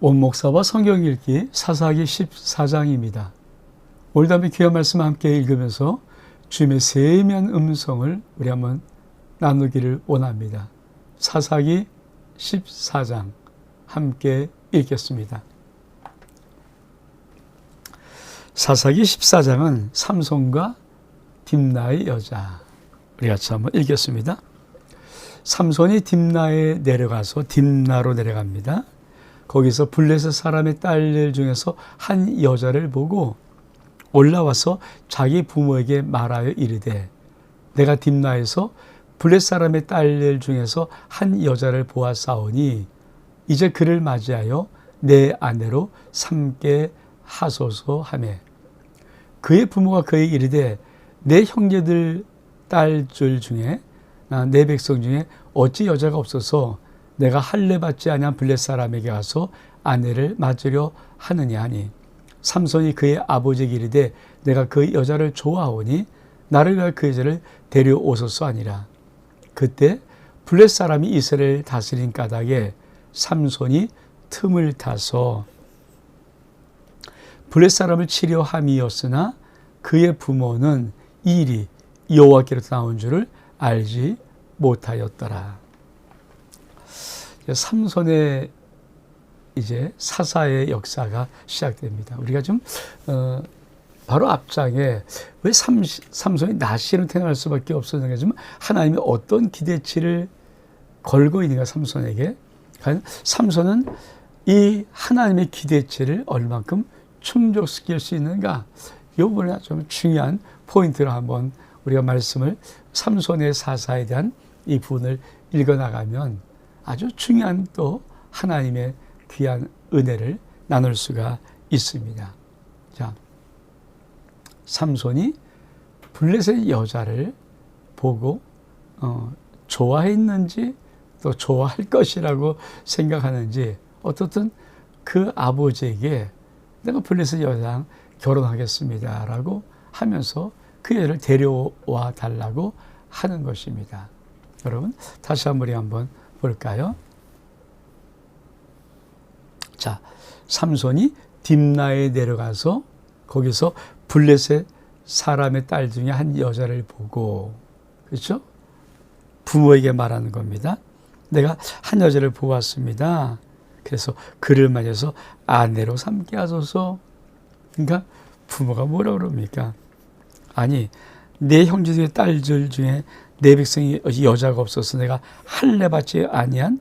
원목사와 성경 읽기 사사기 14장입니다. 오늘 다음에 귀한 말씀 함께 읽으면서 주님의 세미한 음성을 우리 한번 나누기를 원합니다. 사사기 14장 함께 읽겠습니다. 사사기 14장은 삼손과 딥나의 여자, 우리 같이 한번 읽겠습니다. 삼손이 딥나에 내려가서 딥나로 내려갑니다. 거기서 블레셋 사람의 딸들 중에서 한 여자를 보고 올라와서 자기 부모에게 말하여 이르되 내가 딥나에서 블레셋 사람의 딸들 중에서 한 여자를 보았사오니 이제 그를 맞이하여 내 아내로 삼게 하소서 하매 그의 부모가 그에게 이르되 내 형제들 딸들 중에 내 백성 중에 어찌 여자가 없어서 내가 할례 받지 아니한 블레셋 사람에게 가서 아내를 맞으려 하느냐 하니 삼손이 그의 아버지에게 이르되 내가 그 여자를 좋아하오니 나를 위하여 그 여자를 데려오소서 하니라. 그때 블레셋 사람이 이스라엘을 다스린 까닭에 삼손이 틈을 타서 블레셋 사람을 치려 함이었으나 그의 부모는 이 일이 여호와께로부터 나온 줄을 알지 못하였더라. 삼손의 이제 사사의 역사가 시작됩니다. 우리가 좀 바로 앞장에 왜 삼손이 나시로 태어날 수밖에 없었는가, 좀 하나님이 어떤 기대치를 걸고 있는가 삼손에게. 과연 삼손은 이 하나님의 기대치를 얼만큼 충족시킬 수 있는가, 이 부분이 좀 중요한 포인트로 한번 우리가 말씀을 삼손의 사사에 대한 이 부분을 읽어나가면 아주 중요한 또 하나님의 귀한 은혜를 나눌 수가 있습니다. 자, 삼손이 블레셋 여자를 보고 좋아했는지 또 좋아할 것이라고 생각하는지, 어떻든 그 아버지에게 내가 블레셋 여자랑 결혼하겠습니다라고 하면서 그 애를 데려와 달라고 하는 것입니다. 여러분 다시 한번 볼까요? 자, 삼손이 딥나에 내려가서 거기서 블레셋 사람의 딸 중에 한 여자를 보고, 그렇죠? 부모에게 말하는 겁니다. 내가 한 여자를 보았습니다. 그래서 그를 맞아서 아내로 삼게 하소서. 그러니까 부모가 뭐라 그럽니까? 아니, 내 형제들의 딸들 중에 내 백성이 여자가 없어서 내가 할례 받지 아니한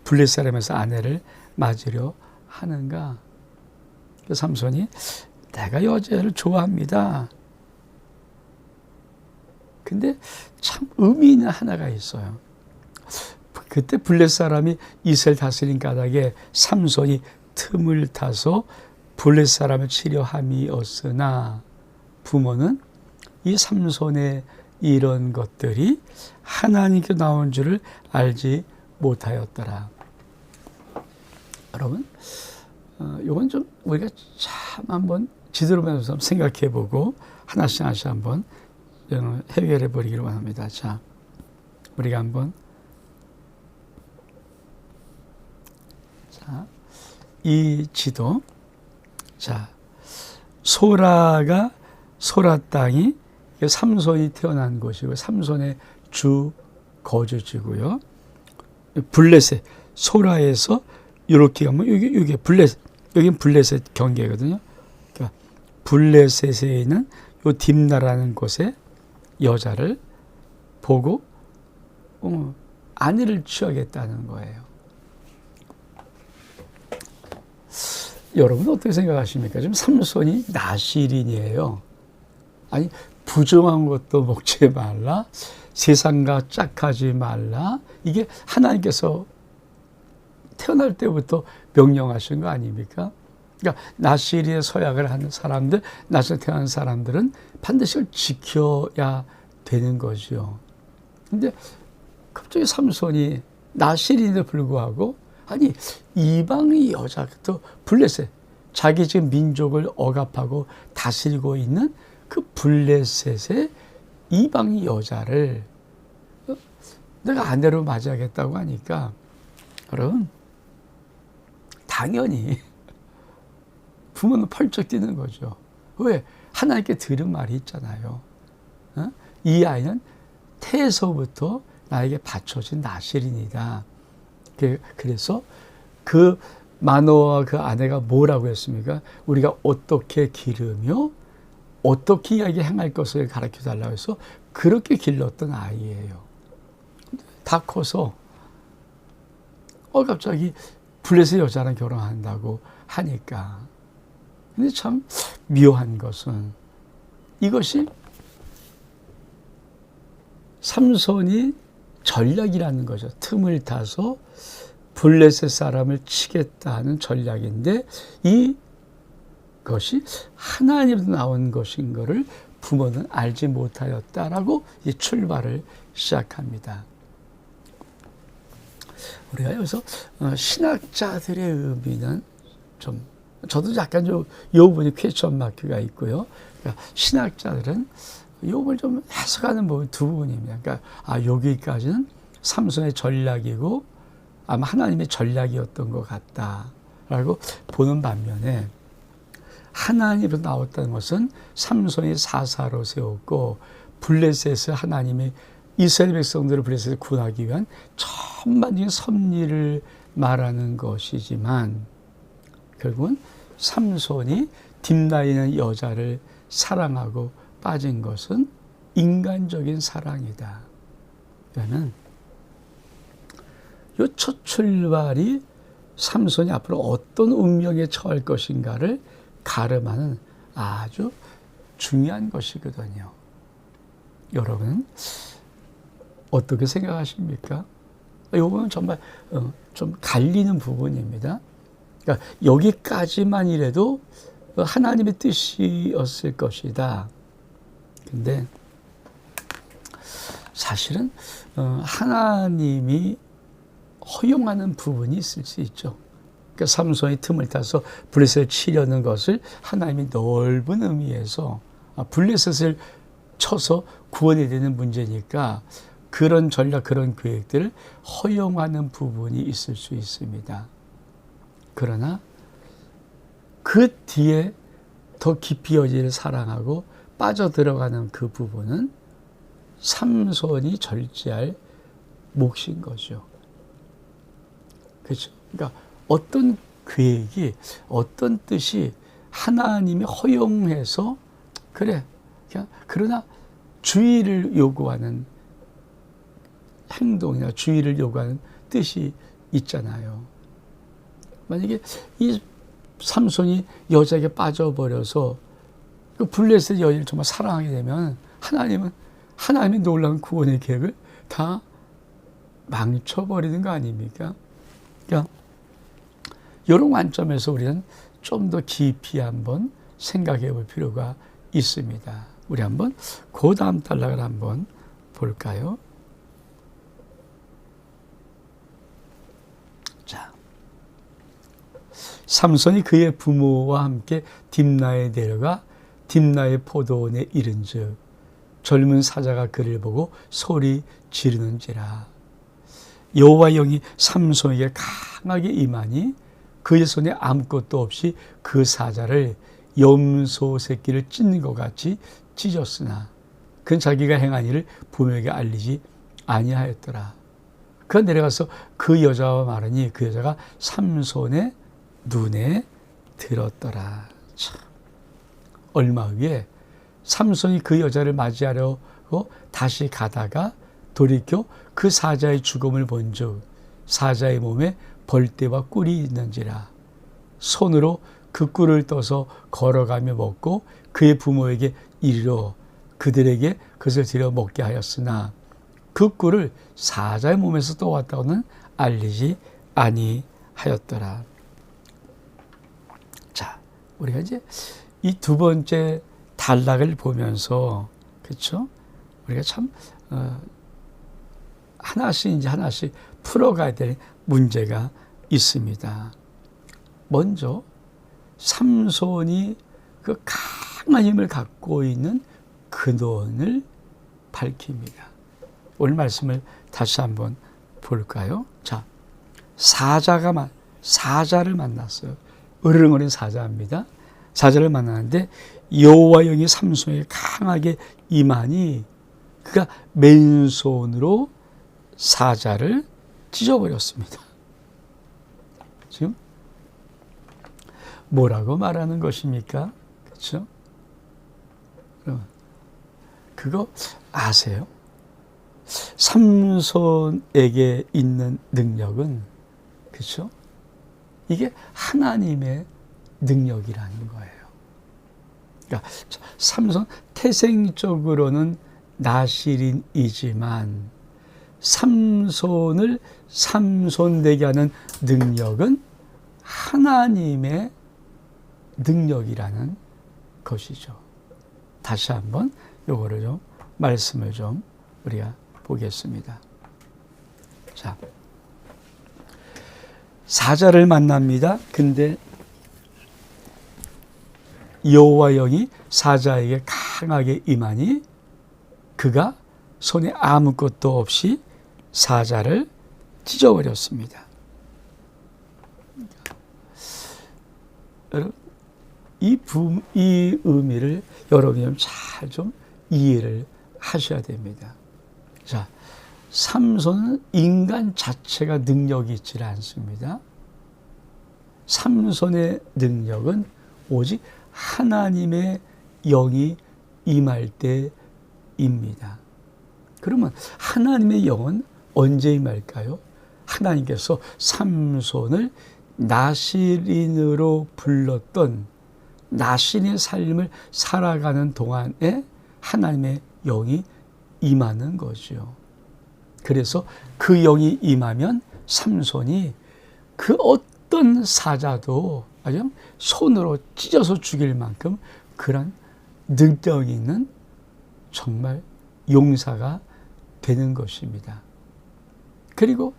블레셋 사람에서 아내를 맞으려 하는가? 삼손이 내가 여자를 좋아합니다. 근데 참 의미 있는 하나가 있어요. 그때 블레셋 사람이 이스라엘 다스린 까닭에 삼손이 틈을 타서 블레셋 사람을 치려 함이었으나 부모는 이 삼손의 이런 것들이 하나님께 나온 줄을 알지 못하였더라. 여러분, 이건 좀 우리가 참 한번 지도로 보면서 생각해보고 하나씩 한번 해결해 버리기를 원합니다. 자, 우리가 한번 이 지도, 자, 소라 땅이 삼손이 태어난 곳이고 삼손의 주 거주지고요. 블레셋, 소라에서 이렇게 가면 여기 블레셋, 여기는 블레셋 경계거든요. 그러니까 블레셋에 있는 요 딥나라는 곳에 여자를 보고 아내를 취하겠다는 거예요. 여러분 어떻게 생각하십니까? 지금 삼손이 나실인이에요. 아니, 부정한 것도 먹지 말라, 세상과 짝하지 말라, 이게 하나님께서 태어날 때부터 명령하신 거 아닙니까? 그러니까 나실인의 서약을 하는 사람들, 나실에 태어난 사람들은 반드시 지켜야 되는 거죠. 근데 갑자기 삼손이 나실인에도 불구하고, 아니, 이방의 여자, 또 블레셋, 자기 지금 민족을 억압하고 다스리고 있는 그 블레셋의 이방의 여자를 내가 아내로 맞이하겠다고 하니까, 여러분 당연히 부모는 펄쩍 뛰는 거죠. 왜? 하나님께 들은 말이 있잖아요. 이 아이는 태에서부터 나에게 바쳐진 나실이니라. 그래서 그 마노아와 그 아내가 뭐라고 했습니까? 우리가 어떻게 기르며 어떻게 이야기 행할 것을 가르쳐 달라고 해서 그렇게 길렀던 아이예요. 다 커서 갑자기 블레셋 여자랑 결혼한다고 하니까. 근데 참 묘한 것은 이것이 삼손이 전략이라는 거죠. 틈을 타서 블레셋 사람을 치겠다 하는 전략인데 이것이 하나님으로 나온 것인 것을 부모는 알지 못하였다라고 이 출발을 시작합니다. 우리가 여기서 신학자들의 의미는 좀 저도 약간 이 부분이 퀘스천 마크가 있고요. 그러니까 신학자들은 이 부분을 좀 해석하는 부분 두 부분입니다. 그러니까 여기까지는 삼손의 전략이고 아마 하나님의 전략이었던 것 같다라고 보는 반면에 하나님으로 나왔다는 것은 삼손이 사사로 세웠고 블레셋을 하나님이 이스라엘 백성들을 블레셋을 구하기 위한 천만적인 섭리를 말하는 것이지만 결국은 삼손이 딥나이라는 여자를 사랑하고 빠진 것은 인간적인 사랑이다. 그러면 이 첫 출발이 삼손이 앞으로 어떤 운명에 처할 것인가를 가름하는 아주 중요한 것이거든요. 여러분 어떻게 생각하십니까? 이 부분은 정말 좀 갈리는 부분입니다. 그러니까 여기까지만 이래도 하나님의 뜻이었을 것이다. 근데 사실은 하나님이 허용하는 부분이 있을 수 있죠. 그러니까 삼손이 틈을 타서 블레셋을 치려는 것을 하나님이 넓은 의미에서 블레셋을 쳐서 구원이 되는 문제니까 그런 전략, 그런 계획들을 허용하는 부분이 있을 수 있습니다. 그러나 그 뒤에 더 깊이 여자를 사랑하고 빠져들어가는 그 부분은 삼손이 절제할 몫인 거죠. 그렇죠? 그러니까 어떤 계획이, 어떤 뜻이 하나님이 허용해서 그래, 그냥 그러나 주의를 요구하는 행동이나 주의를 요구하는 뜻이 있잖아요. 만약에 이 삼손이 여자에게 빠져버려서 그 블레셋 여인을 정말 사랑하게 되면 하나님의 놀라운 구원의 계획을 다 망쳐버리는 거 아닙니까? 그러니까 이런 관점에서 우리는 좀 더 깊이 한번 생각해 볼 필요가 있습니다. 우리 한번 그 다음 단락을 한번 볼까요? 자, 삼손이 그의 부모와 함께 딥나에 내려가 딥나의 포도원에 이른즉 젊은 사자가 그를 보고 소리 지르는지라. 여호와 영이 삼손에게 강하게 임하니 그의 손에 아무것도 없이 그 사자를 염소 새끼를 찢는 것 같이 찢었으나 그는 자기가 행한 일을 부모에게 알리지 아니하였더라. 그가 내려가서 그 여자와 말하니 그 여자가 삼손의 눈에 들었더라. 참. 얼마 후에 삼손이 그 여자를 맞이하려고 다시 가다가 돌이켜 그 사자의 죽음을 본즉 사자의 몸에 벌떼와 꿀이 있는지라. 손으로 그 꿀을 떠서 걸어가며 먹고 그의 부모에게 이르러 그들에게 그것을 들여 먹게 하였으나 그 꿀을 사자의 몸에서 떠왔다고는 알리지 아니하였더라. 자, 우리가 이제 이 두 번째 단락을 보면서 그렇죠? 우리가 참 하나씩 풀어가야 될 문제가 있습니다. 먼저 삼손이 그 강한 힘을 갖고 있는 근원을 밝힙니다. 오늘 말씀을 다시 한번 볼까요? 자, 사자가 사자를 만났어요. 으르렁거리는 사자입니다. 사자를 만나는데 여호와 영이 삼손에게 강하게 임하니 그가 맨손으로 사자를 찢어버렸습니다. 지금 뭐라고 말하는 것입니까? 그렇죠? 그거 아세요? 삼손에게 있는 능력은, 그렇죠? 이게 하나님의 능력이라는 거예요. 그러니까 삼손 태생적으로는 나실인이지만 삼손을 삼손되게 하는 능력은 하나님의 능력이라는 것이죠. 다시 한번 요거를 좀 말씀을 좀 우리가 보겠습니다. 자, 사자를 만납니다. 근데 여호와 영이 사자에게 강하게 임하니 그가 손에 아무것도 없이 사자를 찢어버렸습니다. 여러분, 이 의미를 여러분이 잘 좀 이해를 하셔야 됩니다. 자, 삼손은 인간 자체가 능력이 있지 않습니다. 삼손의 능력은 오직 하나님의 영이 임할 때입니다. 그러면 하나님의 영은 언제 임할까요? 하나님께서 삼손을 나실인으로 불렀던 나실인의 삶을 살아가는 동안에 하나님의 영이 임하는 거죠. 그래서 그 영이 임하면 삼손이 그 어떤 사자도 아주 손으로 찢어서 죽일 만큼 그런 능력이 있는 정말 용사가 되는 것입니다. 그리고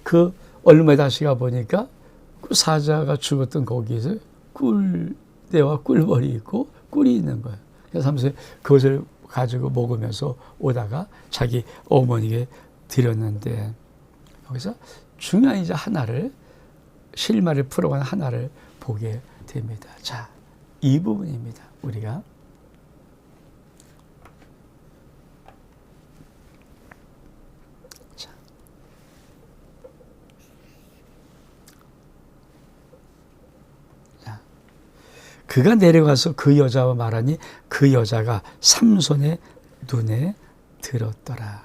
그 얼마 다시 가보니까 그 사자가 죽었던 거기에서 꿀대와 꿀벌이 있고 꿀이 있는 거예요. 그래서 삼손이 그것을 가지고 먹으면서 오다가 자기 어머니에게 드렸는데, 여기서 중요한 이제 하나를, 실마리를 풀어가는 하나를 보게 됩니다. 자, 이 부분입니다. 우리가 그가 내려가서 그 여자와 말하니 그 여자가 삼손의 눈에 들었더라.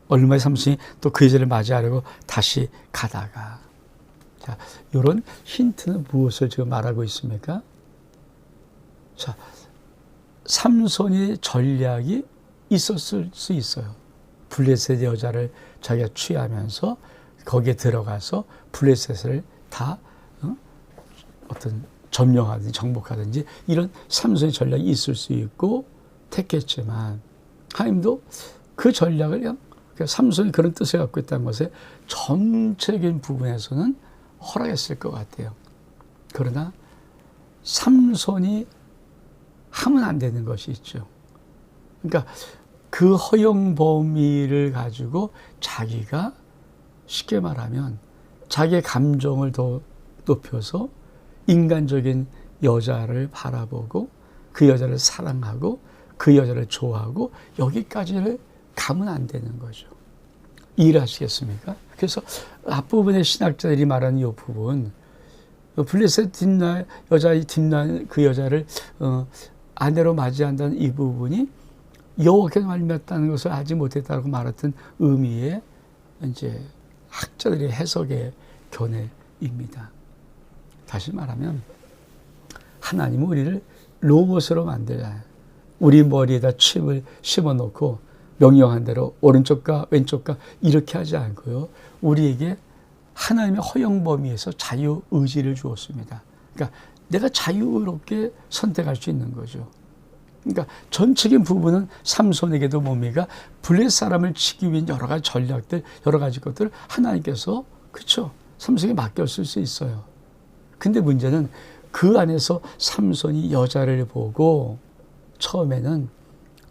얼마에 삼손이 또 그 여자를 맞이하려고 다시 가다가, 자, 이런 힌트는 무엇을 지금 말하고 있습니까? 자, 삼손의 전략이 있었을 수 있어요. 블레셋 여자를 자기가 취하면서 거기에 들어가서 블레셋을 다 어떤 점령하든지 정복하든지 이런 삼손의 전략이 있을 수 있고 택했지만, 하나님도 그 전략을 그냥 삼손이 그런 뜻을 갖고 있다는 것에 전체적인 부분에서는 허락했을 것 같아요. 그러나 삼손이 하면 안 되는 것이 있죠. 그러니까 그 허용 범위를 가지고 자기가 쉽게 말하면 자기의 감정을 더 높여서 인간적인 여자를 바라보고 그 여자를 사랑하고 그 여자를 좋아하고 여기까지를 가면 안 되는 거죠. 이해하시겠습니까? 그래서 앞부분의 신학자들이 말하는 이 부분, 블레셋 딥나 여자의 딥나 그 여자를 아내로 맞이한다는 이 부분이 여호와께서 말씀했다는 것을 알지 못했다고 말했던 의미의 이제 학자들의 해석의 견해입니다. 다시 말하면 하나님은 우리를 로봇으로 만들어요. 우리 머리에다 칩을 심어놓고 명령한 대로 오른쪽과 왼쪽과 이렇게 하지 않고요. 우리에게 하나님의 허용 범위에서 자유의지를 주었습니다. 그러니까 내가 자유롭게 선택할 수 있는 거죠. 그러니까 전적인 부분은 삼손에게도 뭡니까? 블레셋 사람을 치기 위한 여러 가지 전략들, 여러 가지 것들을 하나님께서, 그렇죠, 삼손에게 맡겼을 수 있어요. 근데 문제는 그 안에서 삼손이 여자를 보고 처음에는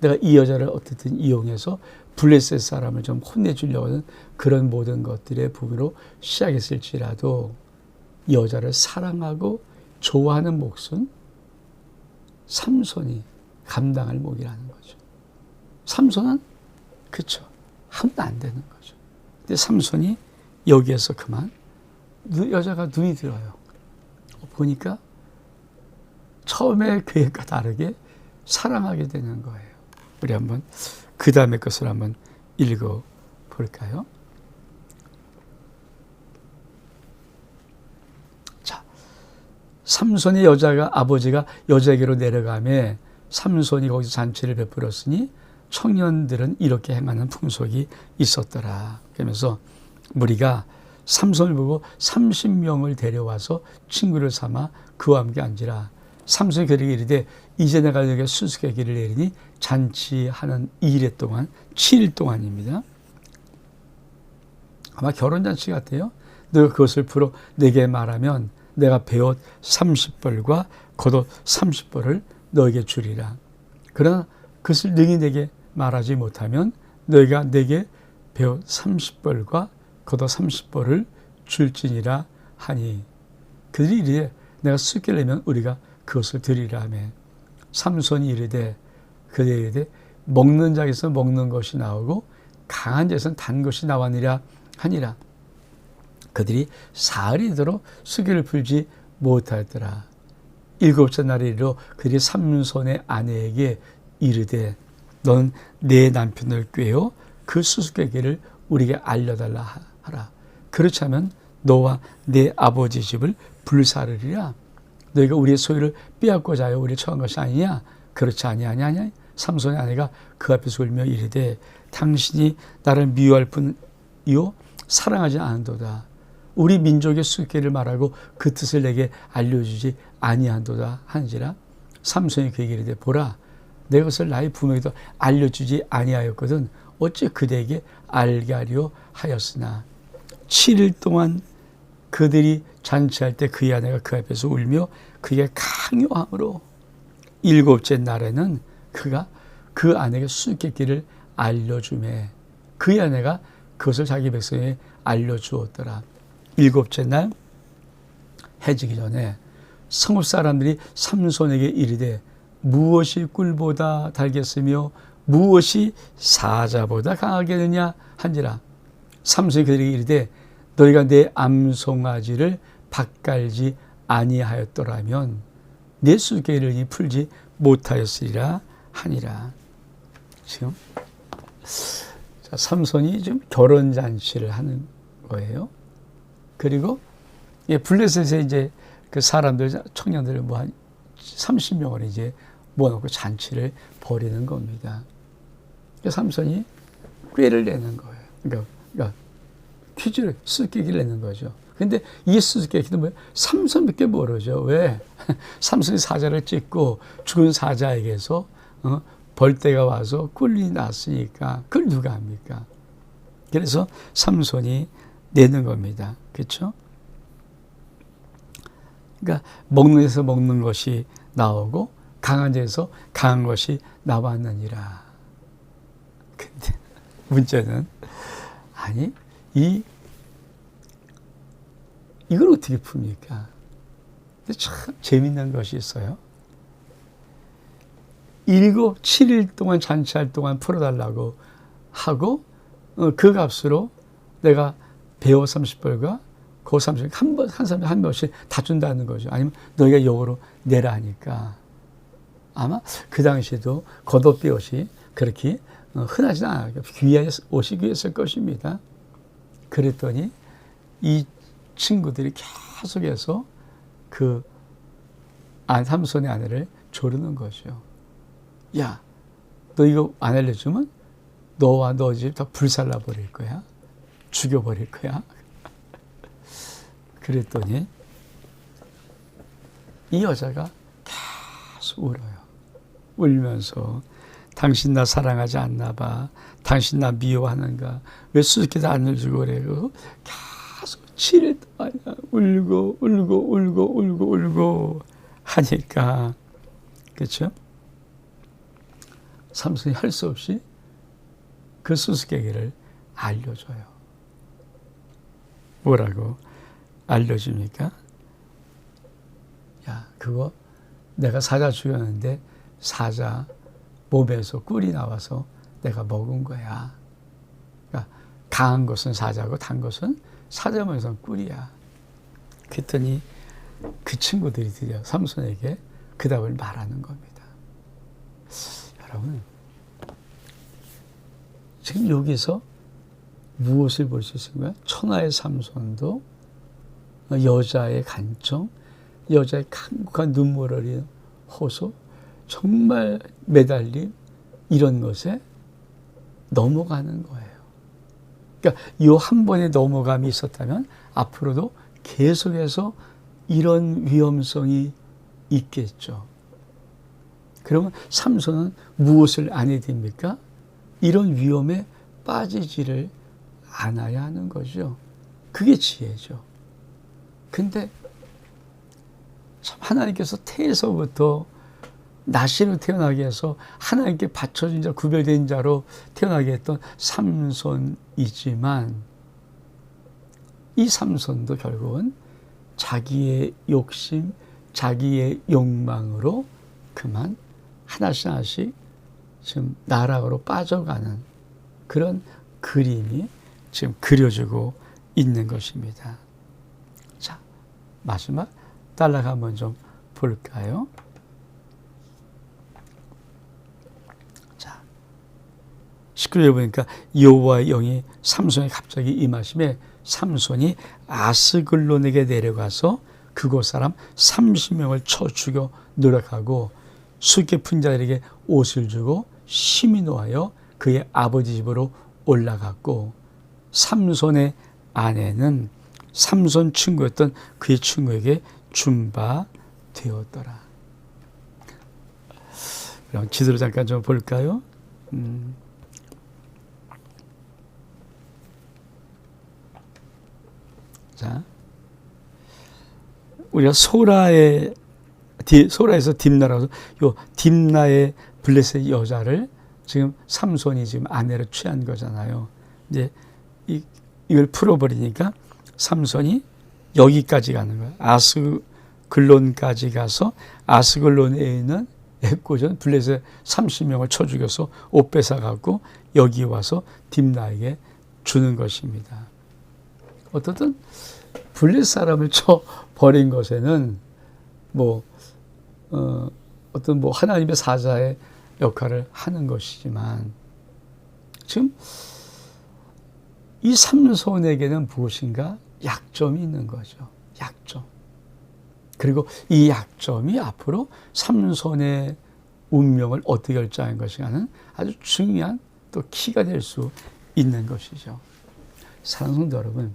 내가 이 여자를 어떻든 이용해서 블레셋 사람을 좀 혼내주려고 하는 그런 모든 것들의 부분으로 시작했을지라도 여자를 사랑하고 좋아하는 몫은 삼손이 감당할 몫이라는 거죠. 삼손은 그렇죠. 하면 안 되는 거죠. 근데 삼손이 여기에서 그만 여자가 눈이 들어요. 보니까 처음에 계획과 다르게 사랑하게 되는 거예요. 우리 한번 그 다음에 것을 한번 읽어 볼까요? 자, 삼손의 아버지가 여자에게로 내려가매 삼손이 거기서 잔치를 베풀었으니 청년들은 이렇게 행하는 풍속이 있었더라. 그러면서 무리가 삼손을 보고 30명을 데려와서 친구를 삼아 그와 함께 앉으라. 삼손이 그에게 이르되 이제 내가 너에게 수수께끼를 내리니 잔치하는 2일 동안 7일 동안입니다. 아마 결혼잔치 같아요. 너가 그것을 풀어 내게 말하면 내가 베옷 30벌과 겉옷 30벌을 너에게 주리라. 그러나 그것을 능히 내게 말하지 못하면 너희가 내게 베옷 30벌과 겉옷 30벌을 줄지니라 하니 그들이 이르되 내가 수수께끼를 내면 우리가 그것을 드리라 하며 삼손이 이르되 그들이 이르되 먹는 자에서 먹는 것이 나오고 강한 자에서는 단 것이 나왔느니라 하니라. 그들이 사흘이도록 수기를 풀지 못하였더라. 7째 날에 이르러 그들이 삼손의 아내에게 이르되 너는 내 남편을 꾀어 그 수수께끼를 우리에게 알려달라 하라. 그렇지 않으면 너와 내 아버지 집을 불사르리라. 너희가 우리의 소유를 빼앗고자 하여 우리를 처한 것이 아니냐? 그렇지 아니하냐? 삼손의 아내가 그 앞에서 울며 이르되 당신이 나를 미워할 뿐이요 사랑하지 않은도다. 우리 민족의 수수께끼를 말하고 그 뜻을 내게 알려주지 아니한도다 한지라. 삼손이 그에게 이르되 보라 내 것을 나의 부모에게도 알려주지 아니하였거든 어찌 그대에게 알게 하려 하였으나 7일 동안 그들이 잔치할 때 그의 아내가 그 앞에서 울며 그에게 강요함으로 7째 날에는 그가 그 아내에게 수수께끼를 알려주매 그의 아내가 그것을 자기 백성에게 알려주었더라. 7째 날 해지기 전에 성읍 사람들이 삼손에게 이르되 무엇이 꿀보다 달겠으며 무엇이 사자보다 강하겠느냐 한지라. 삼손이 그들에게 이르되 너희가 내 암송아지를 밭갈지 아니하였더라면 내 수수께끼를 풀지 못하였으리라 하니라. 지금 자, 삼손이 지금 결혼잔치를 하는 거예요. 그리고 블레셋에 이제 그 사람들 청년들을 뭐 한 30명을 이제 모아놓고 잔치를 벌이는 겁니다. 삼손이 꾀를 내는 거예요. 그러니까 퀴즈를 수수께끼를 내는 거죠. 근데 이 수수께끼는 뭐예요? 삼손밖에 모르죠. 왜? 삼손이 사자를 찍고 죽은 사자에게서 벌떼가 와서 꿀이 났으니까 그걸 누가 합니까? 그래서 삼손이 내는 겁니다. 그렇죠? 그러니까 먹는 데서 먹는 것이 나오고 강한 데서 강한 것이 나왔느니라. 근데 문제는 아니 이걸 어떻게 풉니까? 근데 참 재밌는 것이 있어요. 7일 동안 잔치할 동안 풀어달라고 하고 그 값으로 내가 베옷 30벌과 그 30벌 한 사람에 한 번씩 다 준다는 거죠. 아니면 너희가 역으로 내라 하니까 아마 그 당시에도 겉옷 베옷이 그렇게 흔하지 않아요. 귀한 옷이 귀했을 것입니다. 그랬더니 이 친구들이 계속해서 그 삼손의 아내를 조르는 거죠. 야, 너 이거 안 알려주면 너와 너 집 다 불살라 버릴 거야. 죽여버릴 거야. 그랬더니 이 여자가 계속 울어요. 울면서 당신 나 사랑하지 않나 봐. 당신 나 미워하는가. 왜 수수께끼도 안 알려주고 그래. 계속 7일 동안 울고 하니까 그렇죠? 삼손이 할 수 없이 그 수수께끼를 알려줘요. 뭐라고 알려줍니까? 야, 그거 내가 사자 죽였는데 사자 몸에서 꿀이 나와서 내가 먹은 거야. 그러니까 강한 것은 사자고 단 것은 사자 몸에서 꿀이야. 그랬더니 그 친구들이 드디어 삼손에게 그 답을 말하는 겁니다. 여러분, 지금 여기서 무엇을 볼 수 있을까요? 천하의 삼손도 여자의 간청, 여자의 강력한 눈물을 흘리는 호소, 정말 매달림, 이런 것에 넘어가는 거예요. 그러니까 이 한 번의 넘어감이 있었다면 앞으로도 계속해서 이런 위험성이 있겠죠. 그러면 삼손은 무엇을 안 해야 됩니까? 이런 위험에 빠지지를 않아야 하는 거죠. 그게 지혜죠. 근데 참 하나님께서 태에서부터 나시로 태어나게 해서 하나님께 바쳐진 자, 구별된 자로 태어나게 했던 삼손이지만 이 삼손도 결국은 자기의 욕심, 자기의 욕망으로 그만 하나씩 하나씩 지금 나락으로 빠져가는 그런 그림이 지금 그려지고 있는 것입니다. 자, 마지막 단락 한번 좀 볼까요? 자, 19절에 보니까 여호와의 영이 삼손에 갑자기 임하심에 삼손이 아스글론에게 내려가서 그곳 사람 30명을 쳐 죽여 노력하고 수개 푼 자들에게 옷을 주고 심히 노하여 그의 아버지 집으로 올라갔고 삼손의 아내는 삼손 친구였던 그의 친구에게 준 바 되었더라. 그럼 지도를 잠깐 좀 볼까요? 자, 우리가 소라에서 딥나라서 요 딥나의 블레셋 여자를 지금 삼손이 지금 아내로 취한 거잖아요. 이제 이걸 풀어버리니까 삼손이 여기까지 가는 거예요. 아스글론까지 가서 아스글론에 있는 애꿎은 블레셋 30명을 쳐 죽여서 옷 뺏어갖고 여기 와서 딥나에게 주는 것입니다. 어떻든 블레셋 사람을 쳐 버린 것에는 어떤 하나님의 사자의 역할을 하는 것이지만 지금 이 삼손에게는 무엇인가 약점이 있는 거죠. 약점. 그리고 이 약점이 앞으로 삼손의 운명을 어떻게 결정하는 것인가는 아주 중요한 또 키가 될 수 있는 것이죠. 사랑하는 성도 여러분,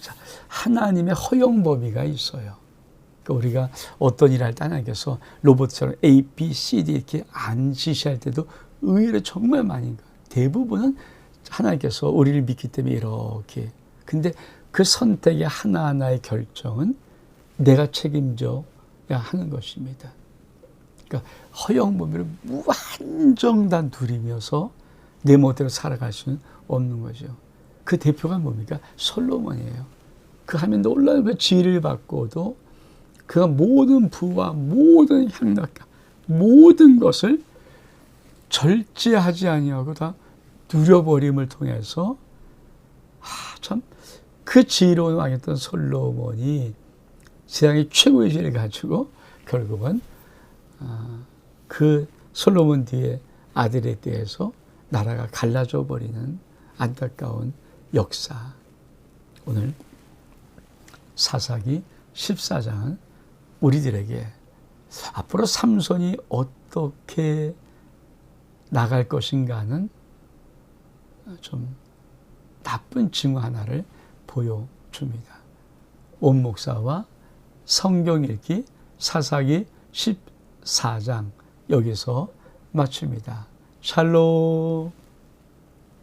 자, 하나님의 허용 범위가 있어요. 그러니까 우리가 어떤 일을 할 때 하나님께서 로봇처럼 A, B, C, D 이렇게 안 지시할 때도 의외로 정말 많이 대부분은 하나님께서 우리를 믿기 때문에 이렇게. 근데 그 선택의 하나하나의 결정은 내가 책임져야 하는 것입니다. 그러니까 허용 범위를 무한정단 두리면서 내 멋대로 살아갈 수는 없는 거죠. 그 대표가 뭡니까? 솔로몬이에요. 그 하면 놀라운 그 지혜를 받고도 그가 모든 부와 모든 향락과 모든 것을 절제하지 아니하고 다 누려버림을 통해서 참 그 지혜로운 왕이었던 솔로몬이 세상의 최고의 지혜를 가지고 결국은 그 솔로몬 뒤에 아들에 대해서 나라가 갈라져 버리는 안타까운 역사. 오늘 사사기 14장은 우리들에게 앞으로 삼손이 어떻게 나갈 것인가는 좀 나쁜 징후 하나를 보여줍니다. 온 목사와 성경 읽기 사사기 14장 여기서 마칩니다. 샬롬.